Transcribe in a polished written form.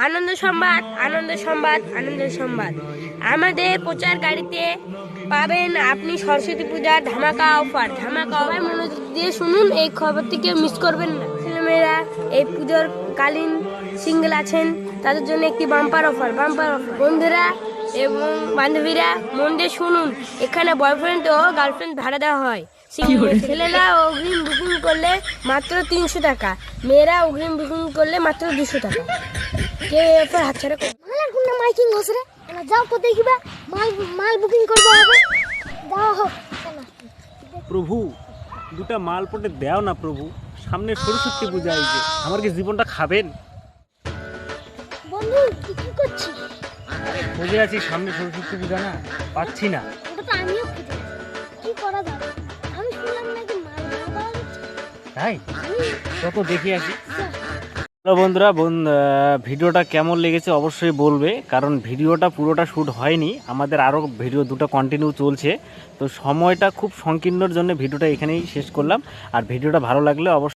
আনন্দ সংবাদ, আনন্দ সংবাদ, আনন্দ সংবাদ। আমাদের প্রচার গাড়িতে পাবেন আপনি সরস্বতী পূজার ধামাকা অফার। ধামাকা অফার মনোযোগ দিয়ে শুনুন, এই খবরটি কেউ মিস করবেন না। ছেলেমেয়েরা এই পুজোর কালীন সিঙ্গেল আছেন, তাদের জন্য একটি বাম্পার অফার। বন্ধুরা এবং বান্ধবীরা মন দিয়ে শুনুন, এখানে বয়ফ্রেন্ড ও গার্লফ্রেন্ড ভাড়া দেওয়া হয়। ছেলেরা অগ্রিম বুকিং করলে মাত্র 300 টাকা, মেয়েরা অগ্রিম বুকিং করলে মাত্র 200 টাকা। কেউ এরপর হাতছাড়া করবে মালের কোনটা মাইকিং হচ্ছে রে? যাও তো দেখিবা, মাল বুকিং করবো হবে। যাও হোক প্রভু, দুটা মাল পটে দেও না প্রভু, সামনে সরস্বতী পূজা আইছে, আমার কি জীবনটা খাবেন? বন্ধু তুই কি করছিস? খুঁজে আছি, সামনে সরস্বতী পূজা না, পাচ্ছি না। ওটা তো আমিও খুঁজে আছি। কি করা যাবে? আমি শুনলাম নাকি মাল ভাড়া পাওয়া যাচ্ছে। তাই তত দেখে আসি। হ্যালো বন্ধুরা, ভিডিওটা কেমন লেগেছে অবশ্যই বলবে, কারণ ভিডিওটা পুরোটা শ্যুট হয়নি, আমাদের আরও ভিডিও দুটো কন্টিনিউ চলছে, তো সময়টা খুব সংকীর্ণর জন্য ভিডিওটা এখানেই শেষ করলাম। আর ভিডিওটা ভালো লাগলে অবশ্যই